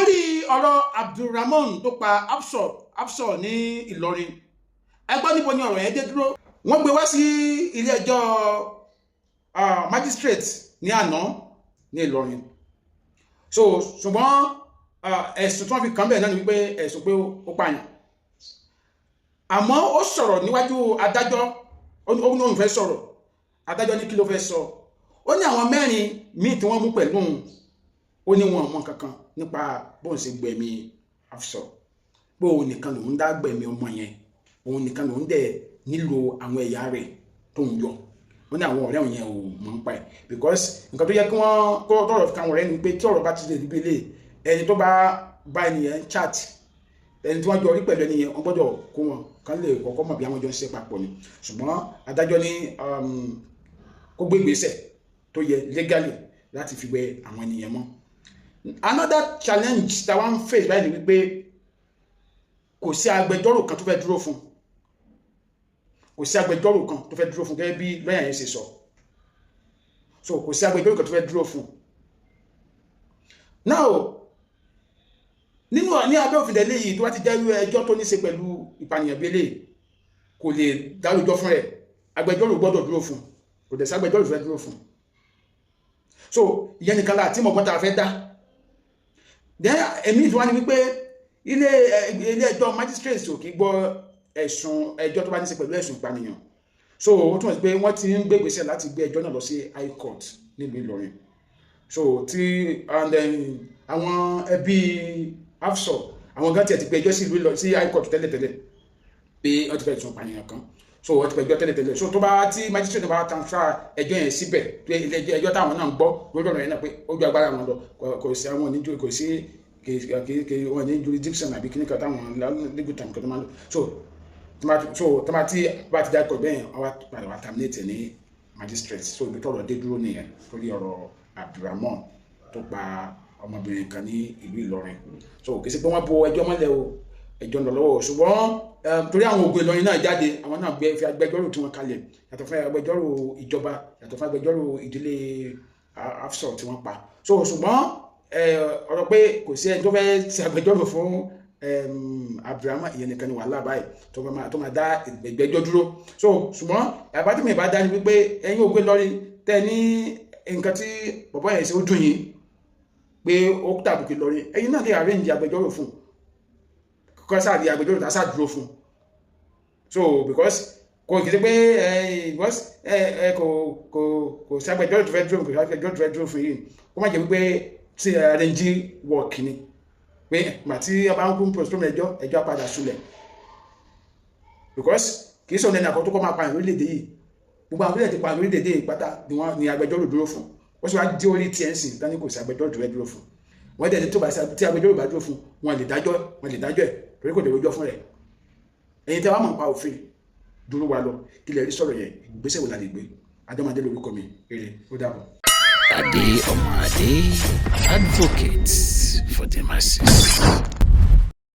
lórí ọ̀rọ̀ Abdulrahman tó pa Absor ní Ìlọrin, ẹgbọ́n níbo ni ọ̀rọ̀ yẹn dé dúró. Wọ́n gbé wá sí ilé ẹjọ́ magistrate ní àná ní Ìlọrin. So ṣùgbọ́n ẹ̀sùn tí wọ́n fi kàn bẹ́ẹ̀ náà ni wípé ẹ̀sùn pé ó pààyàn. Àmọ́ ó sọ̀rọ̀ níwájú adájọ́, ó ní òun fẹ́ sọ̀rọ̀. Adájọ́ ní kí ló fẹ́ sọ. Ó ní àwọn mẹ́rin míì tí wọ́n mú pẹ̀lú òun, ó ní wọn mọ̀ kankan nípa bóun ṣe gbẹ̀mí Absor, pé òun nìkan lòun dá gbẹ̀mí ọmọ yẹn, òun nìkan lòun dẹ̀ nílò àwọn ẹ̀yà rẹ̀ tó ń yọ. Ó ní àwọn ọ̀rẹ́ òun yẹn ò mọ̀ nípa ẹ̀, because nǹkan tó yẹ kí wọ́n kó tọ̀rọ̀ fi káwọn ọ̀rẹ́ ni pé tí ọ̀rọ̀ bá ti lè rí lé ẹni tó bá ẹnìyẹn chat, ẹni tí wọ́n jọ rí pẹ̀lú ẹnìyẹn wọ́n gbọ́dọ̀ kó wọn kán lè kọ́kọ́ mọ̀ bí àwọn jọ ń ṣe papọ̀ ni. Ṣùgbọ́n adájọ́ ní kó gbé ìgbésẹ̀ tó yẹ legally láti fi wẹ àwọn ènìyàn mọ́. Another challenge that one face báyìí ni wípé kò sí agbẹjọ́rò kan tó fẹ́ dúró fún, kò sí agbẹjọ́rò kan tó fẹ́ dúró fún gẹ́gẹ́ bí lọ́yà yẹn ṣe sọ. So kò sí agbẹjọ́rò kan tó fẹ́ dúró fún. Now nínú ní abẹ́ òfin tẹ̀lé yìí tó bá ti jẹ́ ẹjọ́ tó ní ṣe pẹ̀lú ìpànìyàn bí eléyìí kò lè dárújọ́ fún rẹ̀, agbẹjọ́rò gbọ́dọ̀ dúró fún, kò dẹ̀ sí agbẹjọ́rò fẹ́ dúró fún. So ìyẹn nìkan láti mọ̀gbọ́n tá a fẹ́ dá. Then èmi ìtura ni wípé ilé ẹjọ́ magistrate ò kì í gbọ́ ẹ̀sùn ẹjọ́ tó bá ní ṣe pẹ̀lú ẹ̀sùn ìpànìyàn. So ó túmọ̀ sí pé wọ́n ti ń gbé ìgbésẹ̀ láti gbé ẹjọ́ náà lọ sí high court nílùú Ìlọrin. So tí àwọn ẹbí Absor àwọn gan tiẹ̀ ti gbé ẹjọ́ sí high court tẹ́lẹ̀tẹ́lẹ̀ pé wọ́n ti fẹ́ ẹ̀sùn ìpànìyàn kan. So wọ́n ti gbẹ́jọ́ tẹ́lẹ̀tẹ́lẹ̀. So tó bá tí magistrate bá transfer ẹjọ́ yẹn síbẹ̀ pé ilé ẹjọ́ táwọn náà ń gbọ́ lórí ọ̀rọ̀ yẹn náà pé ó ju agbára wọn lọ, kò sí àwọn oníjú, kò sí wọn ní jurisdiction àbí kíní kan táwọn legal time kan tó máa ń lò. So tó bá ti dákọ̀ bẹ́ẹ̀ wọ́n wá padà wá terminate ní magistrate. So ibi tọ́rọ̀ dé dúró nìyẹn lórí ọ̀rọ̀ Abdulrahman tó pa ọmọbìnrin kan ní ìlú Ìlọrin. So kì í ṣe pé wọ́n bo ẹjọ́ mọ́lẹ̀ o, ẹjọ́ ń lọ lọ́wọ́, ṣùgbọ́n torí àwọn ògùn Ìlọrin náà jáde, àwọn náà fi agbẹjọ́rò tí wọ́n kalẹ̀ yàtọ̀ fún agbẹjọ́rò ìjọba, yàtọ̀ fún agbẹjọ́rò ìdílé Absor tí wọ́n pa. So ṣùgbọ́n ọ̀rọ̀ pé kò sí ẹni tó fẹ́ ṣe agbẹjọ́rò fún Abdulrahman, ìyẹn nìkan ni wàhálà báyìí tó máa dá ìgbẹ́jọ́ dúró. So ṣùgbọ́n àbájáde mi bá dá ní wípé ẹ̀yin ògùn Ìlọrin tẹ́ ní nǹkan tí bọ̀bọ́ yẹn ṣe ó dùn yín pé ó tàbùkù Ìlọrin, ẹ̀yin náà lè arrange agbẹjọ́rò fún kọ́sá di agbẹjọ́rò tá a sá dúró fún. So because kò kìí ṣe pé because kò sí agbẹjọ́rò tó fẹ́ dúró fún, kò sí agbẹjọ́rò tó fẹ́ dúró fún yìí, ó má jẹ́ wípé tí arrange work ni pé mà tí ọba ń kún postpone ẹjọ́ padà sulẹ̀. Because kìí sọ nẹ́ni àkọ́tún kọ́ máa pààyàn lórílẹ̀-èdè yìí, gbogbo àwọn orílẹ̀-èdè pààyàn lórílẹ̀-èdè yìí pátá ni agbẹjọ́rò dúró fún. Ó sì wá dé orí TNC dání kò sí agbẹjọ́rò tó fẹ́ dúró fún. Wọ́n dẹ̀ tó bá tí agbẹjọ́rò bá dúró fún wọn lè dájọ́ ẹ̀ torí kò lè rojọ́ fún rẹ̀. Ẹ̀yin tẹ́ wá mọ̀ nípa òfin dúró wa lọ kí lè rí sọ̀rọ̀ yẹn, ìgbésẹ̀ wo la lè gbé. Adémọ́dé lórúkọ mi, ire ó dàbọ̀. Ade Omo Ade, advocate for the masses.